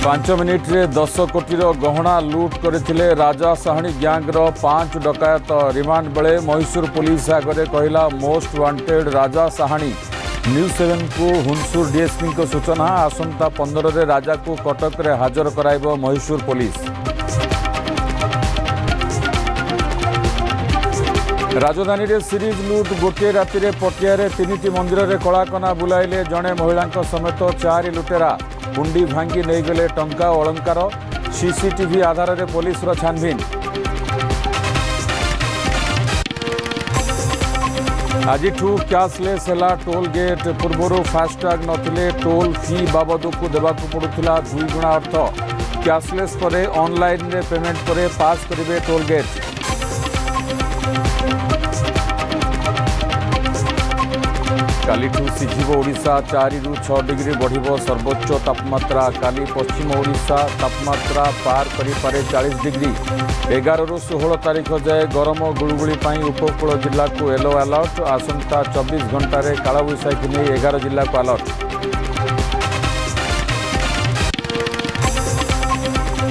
5 ମିନିଟ୍ରେ 10 କୋଟିର ଗହଣା ଲୁଟ୍ କରିଥିଲେ ରାଜା ସାହାଣୀ ଗ୍ୟାଙ୍ଗର 5 ଡକାୟତ। ରିମାଣ୍ଡ ବେଳେ ମହୀଶୂର ପୁଲିସ ଆଗରେ କହିଲା ମୋଷ୍ଟ ୱାଣ୍ଟେଡ୍ ରାଜା ସାହାଣୀ। ନ୍ୟୁଜ୍ 7କୁ ହୁନସୁର ଡିଏସ୍ପିଙ୍କ ସୂଚନା। ଆସନ୍ତା 15ରେ ରାଜାକୁ କଟକରେ ହାଜର କରାଇବ ମହୀଶୂର ପୁଲିସ। ରାଜଧାନୀରେ ସିରିଜ୍ ଲୁଟ୍। ଗୋଟିଏ ରାତିରେ ପଟିଆରେ 3ଟି ମନ୍ଦିରରେ କଳାକନା ବୁଲାଇଲେ ଜଣେ ମହିଳାଙ୍କ ସମେତ 4 ଲୁଟେରା। କୁଣ୍ଡି ଭାଙ୍ଗି ନେଇଗଲେ ଟଙ୍କା ଓ ଅଳଙ୍କାର। ସିସିଟିଭି ଆଧାରରେ ପୋଲିସର ଛାନଭିନ୍। ଆଜିଠୁ କ୍ୟାଶଲେସ୍ ହେଲା ଟୋଲ୍ ଗେଟ୍। ପୂର୍ବରୁ ଫାସ୍ଟ୍ୟାଗ୍ ନଥିଲେ ଟୋଲ୍ ଫି ବାବଦକୁ ଦେବାକୁ ପଡ଼ୁଥିଲା 2 ଗୁଣା ଅର୍ଥ। କ୍ୟାଶଲେସ୍ ପରେ ଅନଲାଇନ୍ରେ ପେମେଣ୍ଟ ପରେ ପାସ୍ କରିବେ ଟୋଲ୍ ଗେଟ୍। କାଲିଠୁ ସିଝିବ ଓଡ଼ିଶା। 4ରୁ 6 ଡିଗ୍ରୀ ବଢ଼ିବ ସର୍ବୋଚ୍ଚ ତାପମାତ୍ରା। କାଲି ପଶ୍ଚିମ ଓଡ଼ିଶା ତାପମାତ୍ରା ପାର କରିପାରେ 40 ଡିଗ୍ରୀ। 11ରୁ 16 ତାରିଖ ଯାଏ ଗରମ ଗୁଳୁଗୁଳି ପାଇଁ ଉପକୂଳ ଜିଲ୍ଲାକୁ ୟେଲୋ ଆଲର୍ଟ। ଆସନ୍ତା 24 ଘଣ୍ଟାରେ କାଳବୈଶାଖୀ ନେଇ 11 ଜିଲ୍ଲାକୁ ଆଲର୍ଟ।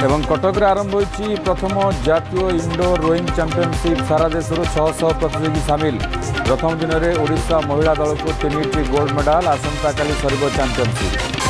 ଏବଂ କଟକରେ ଆରମ୍ଭ ହୋଇଛି ପ୍ରଥମ ଜାତୀୟ ଇଣ୍ଡୋର ରୋଇଂ ଚାମ୍ପିଅନସିପ୍। ସାରା ଦେଶରୁ 600 ପ୍ରତିଯୋଗୀ ସାମିଲ। ପ୍ରଥମ ଦିନରେ ଓଡ଼ିଶା ମହିଳା ଦଳକୁ 3ଟି ଗୋଲ୍ଡ ମେଡାଲ। ଆସନ୍ତାକାଲି ସରିବ ଚାମ୍ପିଅନସିପ୍।